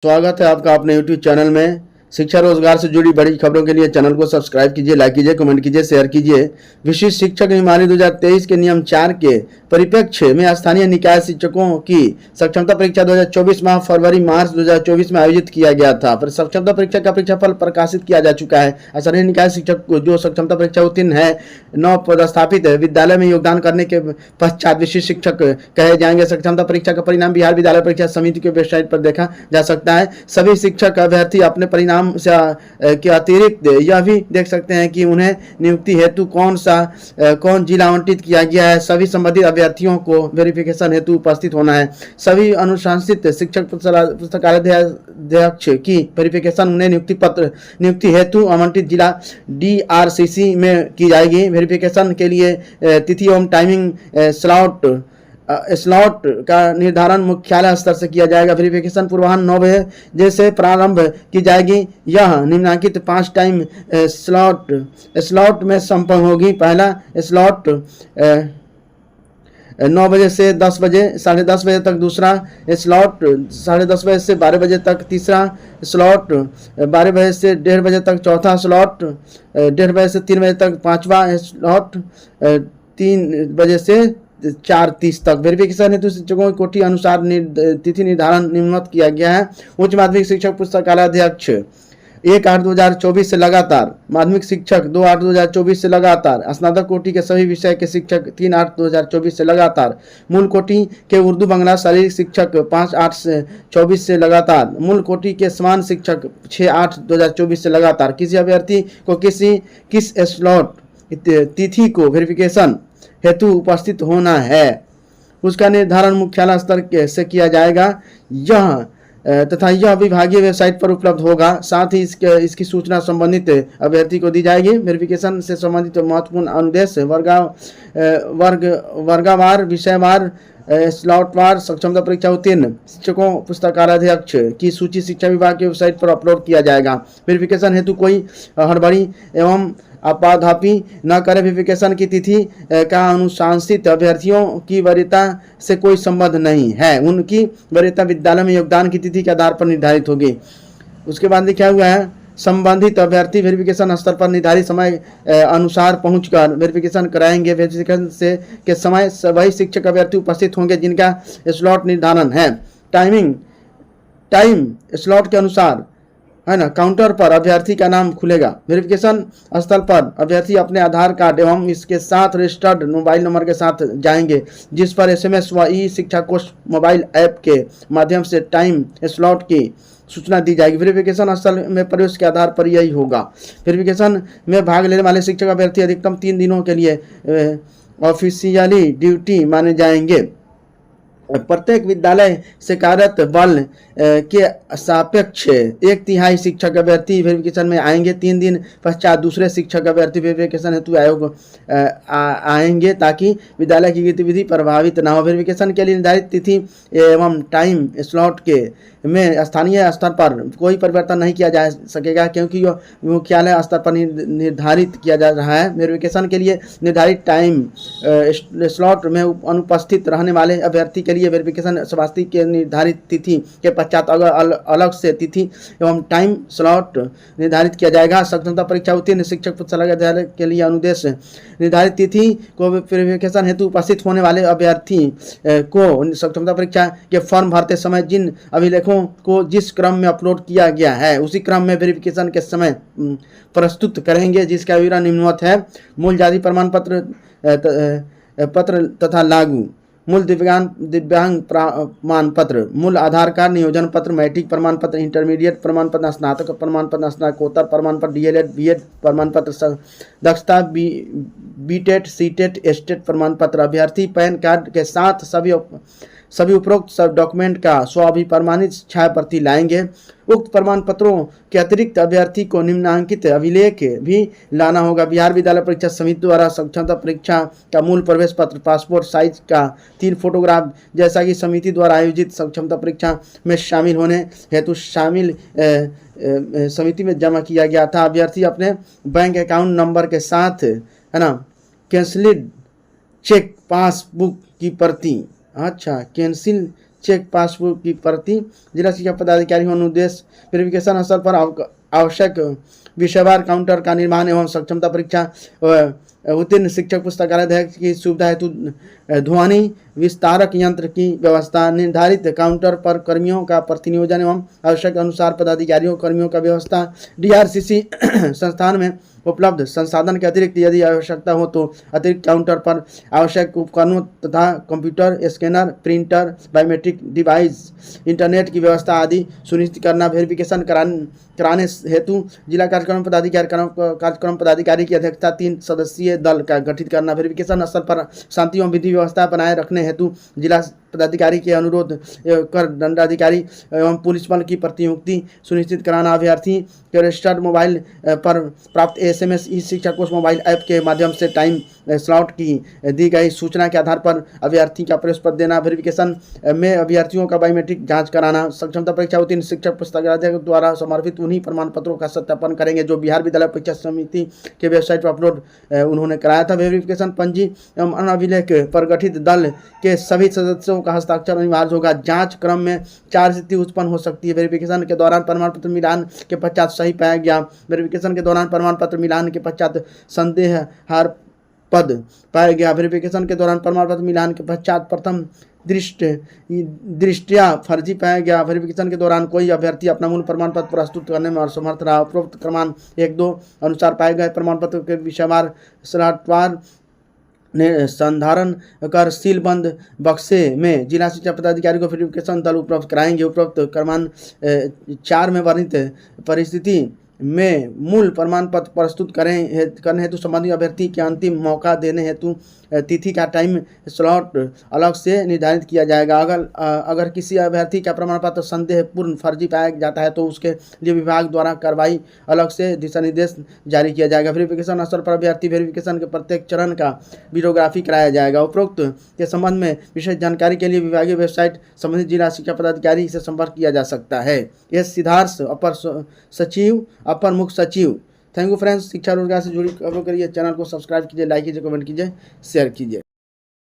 स्वागत है आपका अपने YouTube चैनल में। शिक्षा रोजगार से जुड़ी बड़ी खबरों के लिए चैनल को सब्सक्राइब कीजिए, लाइक कीजिए, कमेंट कीजिए, शेयर कीजिए। विशिष्ट शिक्षक नियमावली 2023 के नियम 4 के परिप्रेक्ष्य में स्थानीय निकाय शिक्षकों की सक्षमता परीक्षा 2024 माह फरवरी मार्च 2024 में आयोजित किया गया था। सक्षमता परीक्षा का परीक्षाफल प्रकाशित किया जा चुका है। स्थानीय निकाय शिक्षक को जो सक्षमता परीक्षा उत्तीर्ण है 9 पदस्थापित विद्यालय में योगदान करने के पश्चात विशिष्ट शिक्षक कहे जाएंगे। सक्षमता परीक्षा का परिणाम बिहार विद्यालय परीक्षा समिति की वेबसाइट पर देखा जा सकता है। सभी शिक्षक अभ्यर्थी अपने परिणाम के अतिरिक्त यह भी देख सकते हैं कि उन्हें नियुक्ति हेतु कौन जिला आवंटित किया गया है। सभी संबंधित अभ्यर्थियों को वेरिफिकेशन हेतु उपस्थित होना है। सभी अनुशासित शिक्षक पुस्तकालयाध्यक्ष की वेरिफिकेशन उन्हें नियुक्ति हेतु आवंटित जिला DRCC में की जाएगी। वेरिफिकेशन के लिए तिथि एवं टाइमिंग स्लॉट का निर्धारण मुख्यालय स्तर से किया जाएगा। वेरिफिकेशन पूर्वाह्न 9 बजे से प्रारंभ की जाएगी। यह निम्नलिखित 5 टाइम स्लॉट में संपन्न होगी। पहला स्लॉट 9 बजे से 10 बजे, 10:30 बजे तक। दूसरा स्लॉट 10:30 बजे से 12 बजे तक। तीसरा स्लॉट 12 बजे से 1:30 बजे तक। चौथा स्लॉट 1:30 बजे से 3 बजे तक। पांचवा स्लॉट 3 बजे से 4:30 तक। वेरिफिकेशन हेतु शिक्षकों की कोटि अनुसार तिथि निर्धारण निम्नवत किया गया है। उच्च माध्यमिक शिक्षक पुस्तकालयाध्यक्ष 1/8/2024 से लगातार, माध्यमिक शिक्षक 2/8/2024 से लगातार, स्नातक कोटि के सभी विषय के शिक्षक 3/8/2024 से लगातार, मूल कोटि के उर्दू बांग्ला शारीरिक शिक्षक 5/8/24 से लगातार, मूल कोटि के समान शिक्षक 6/8/2024 से लगातार। किसी अभ्यर्थी को किस स्लॉट तिथि को वेरिफिकेशन हेतु उपस्थित होना है उसका निर्धारण मुख्यालय स्तर से किया जाएगा। यह विभागीय वेबसाइट पर उपलब्ध होगा। साथ ही इसकी सूचना संबंधित अभ्यर्थी को दी जाएगी। वेरिफिकेशन से संबंधित महत्वपूर्ण अनुदेश वर्गवार, विषयवार, स्लॉटवार सक्षमता परीक्षा उत्तीर्ण शिक्षकों पुस्तकालयाध्यक्ष की सूची शिक्षा विभाग की वेबसाइट पर अपलोड किया जाएगा। वेरिफिकेशन हेतु कोई हड़बड़ी एवं आपाधापी न करे। वेरिफिकेशन की तिथि का अनुशासित अभ्यर्थियों की वरीयता से कोई संबंध नहीं है। उनकी वरीयता विद्यालय में योगदान की तिथि के आधार पर निर्धारित होगी। उसके बाद लिखा हुआ है संबंधित अभ्यर्थी वेरिफिकेशन स्तर पर निर्धारित समय अनुसार पहुंचकर वेरिफिकेशन कराएंगे। वेरिफिकेशन से के समय वही शिक्षक अभ्यर्थी उपस्थित होंगे जिनका स्लॉट निर्धारण है। टाइम स्लॉट के अनुसार है ना, काउंटर पर अभ्यर्थी का नाम खुलेगा। वेरिफिकेशन स्थल पर अभ्यर्थी अपने आधार कार्ड एवं इसके साथ रजिस्टर्ड मोबाइल नंबर के साथ जाएंगे, जिस पर SMS व शिक्षा कोष मोबाइल ऐप के माध्यम से टाइम स्लॉट की सूचना दी जाएगी। वेरिफिकेशन स्थल में प्रवेश के आधार पर यही होगा। वेरिफिकेशन में भाग लेने वाले शिक्षक अभ्यर्थी अधिकतम 3 दिनों के लिए ऑफिशियली ड्यूटी माने जाएंगे। प्रत्येक विद्यालय से कार्यरत बल के सापेक्ष 1/3 शिक्षक अभ्यर्थी वेरिफिकेशन में आएंगे। 3 दिन पश्चात दूसरे शिक्षक अभ्यर्थी वेरिफिकेशन हेतु आयोग आएंगे ताकि विद्यालय की गतिविधि प्रभावित न हो। वेरिफिकेशन के लिए निर्धारित तिथि एवं टाइम स्लॉट के में स्थानीय स्तर पर कोई परिवर्तन नहीं किया जा सकेगा क्योंकि यह मुख्यालय स्तर पर निर्धारित किया जा रहा है। वेरिफिकेशन के लिए निर्धारित टाइम स्लॉट में अनुपस्थित रहने वाले अभ्यर्थी के लिए वेरिफिकेशन स्वास्थ्य के निर्धारित तिथि के पश्चात अलग से तिथि एवं टाइम स्लॉट निर्धारित किया जाएगा। सक्षमता परीक्षा उत्तीर्ण शिक्षक पुस्तकालय के लिए अनुदेश निर्धारित तिथि को वेरिफिकेशन हेतु उपस्थित होने वाले अभ्यर्थी को सक्षमता परीक्षा के फॉर्म भरते समय जिन अभिलेखों को जिस क्रम में अपलोड किया गया है उसी क्रम में वेरिफिकेशन के समय प्रस्तुत करेंगे, जिसका विवरण निम्नवत है। मूल जाति प्रमाण पत्र तथा लागू, मूल दिव्यांग प्रमाण पत्र, मूल आधार कार्ड, नियोजन पत्र, मैट्रिक प्रमाण पत्र, इंटरमीडिएट प्रमाण पत्र, स्नातक प्रमाण पत्र, स्नातकोत्तर प्रमाण पत्र, DLED B.Ed प्रमाण पत्र, दक्षता BTET CTET STET प्रमाण पत्र। अभ्यर्थी पैन कार्ड के साथ सभी उपरोक्त सब डॉक्यूमेंट का स्वाभिप्रमाणित छाया प्रति लाएंगे। उक्त प्रमाण पत्रों के अतिरिक्त अभ्यर्थी को निम्नांकित अभिलेख भी लाना होगा। बिहार विद्यालय परीक्षा समिति द्वारा सक्षमता परीक्षा का मूल प्रवेश पत्र, पासपोर्ट साइज का 3 फोटोग्राफ जैसा कि समिति द्वारा आयोजित सक्षमता परीक्षा में शामिल होने हेतु समिति में जमा किया गया था। अभ्यर्थी अपने बैंक अकाउंट नंबर के साथ है ना कैंसिल्ड चेक पासबुक की प्रति कैंसिल चेक पासबुक की प्रति। जिला शिक्षा पदाधिकारी होने उद्देश्य वेरिफिकेशन स्थल पर आवश्यक विषयवार काउंटर का निर्माण एवं सक्षमता परीक्षा उत्तीर्ण शिक्षक पुस्तकालय की सुविधा हेतु ध्वनि विस्तारक यंत्र की व्यवस्था, निर्धारित काउंटर पर कर्मियों का प्रतिनियोजन एवं आवश्यक अनुसार पदाधिकारियों कर्मियों का व्यवस्था। DRCC संस्थान में उपलब्ध संसाधन के अतिरिक्त यदि आवश्यकता हो तो अतिरिक्त काउंटर पर आवश्यक उपकरणों तथा computer, scanner, printer, biometric device, internet की व्यवस्था आदि सुनिश्चित करना। वेरिफिकेशन कराने हेतु जिला कार्यक्रम पदाधिकारी की अध्यक्षता 3 सदस्यीय दल का गठित करना। वेरिफिकेशन स्थल पर शांति एवं विधि व्यवस्था बनाए रखने हेतु जिला पदाधिकारी के अनुरोध कर दंडाधिकारी एवं पुलिस बल की प्रतिनियुक्ति सुनिश्चित कराना। अभ्यर्थी के रजिस्टर्ड मोबाइल पर प्राप्त SMS ई शिक्षा कोष मोबाइल ऐप के माध्यम से टाइम स्लॉट की दी गई सूचना के आधार पर अभ्यर्थी का प्रवेश पत्र देना। वेरिफिकेशन में अभ्यर्थियों का बायोमेट्रिक जांच कराना। सक्षमता परीक्षा उत्तीर्ण शिक्षक पुस्तकालय द्वारा समर्पित उन्हीं प्रमाण पत्रों का सत्यापन करेंगे जो बिहार विद्यालय परीक्षा समिति के वेबसाइट पर अपलोड उन्होंने कराया था। वेरिफिकेशन पंजी एवं अभिलेख पर गठित दल के सभी सदस्यों का हस्ताक्षर अनिवार्य होगा। जांच क्रम में 4 स्थिति उत्पन्न हो सकती है। वेरिफिकेशन के दौरान प्रमाण पत्र मिलान के पश्चात सही पाया गया। वेरिफिकेशन के दौरान प्रमाण पत्र मिलान के पश्चात संदेहास्पद पाया गया। वेरिफिकेशन के दौरान प्रमाण पत्र मिलान के पश्चात प्रथम दृष्टया फर्जी पाया गया। वेरिफिकेशन के दौरान कोई अभ्यर्थी अपना मूल प्रमाण पत्र प्रस्तुत करने में असमर्थ रहा। उपरोक्त क्रमांक 1-2 अनुसार पाए गए प्रमाण पत्र के विषयवार स्लॉटवार ने संधारण कर सीलबंद बक्से में जिला शिक्षा पदाधिकारी को वेरिफिकेशन दल उपलब्ध कराएंगे। उपरोक्त क्रमांक 4 में वर्णित परिस्थिति में मूल प्रमाण पत्र प्रस्तुत करने हेतु संबंधित अभ्यर्थी के अंतिम मौका देने हेतु तिथि का टाइम स्लॉट अलग से निर्धारित किया जाएगा। अगर किसी अभ्यर्थी का प्रमाण पत्र संदेहपूर्ण फर्जी पाया जाता है तो उसके लिए विभाग द्वारा कार्रवाई अलग से दिशा निर्देश जारी किया जाएगा। वेरिफिकेशन स्थल पर अभ्यर्थी वेरिफिकेशन के प्रत्येक चरण का वीडियोग्राफी कराया जाएगा। उपरोक्त के संबंध में विशेष जानकारी के लिए विभागीय वेबसाइट संबंधित जिला शिक्षा पदाधिकारी से संपर्क किया जा सकता है। एस सिद्धार्थ, अपर सचिव, अपर मुख्य सचिव। Thank you friends. शिक्षा रोजगार से जुड़ी खबरों के लिए चैनल को सब्सक्राइब कीजिए, लाइक कीजिए, कमेंट कीजिए, शेयर कीजिए।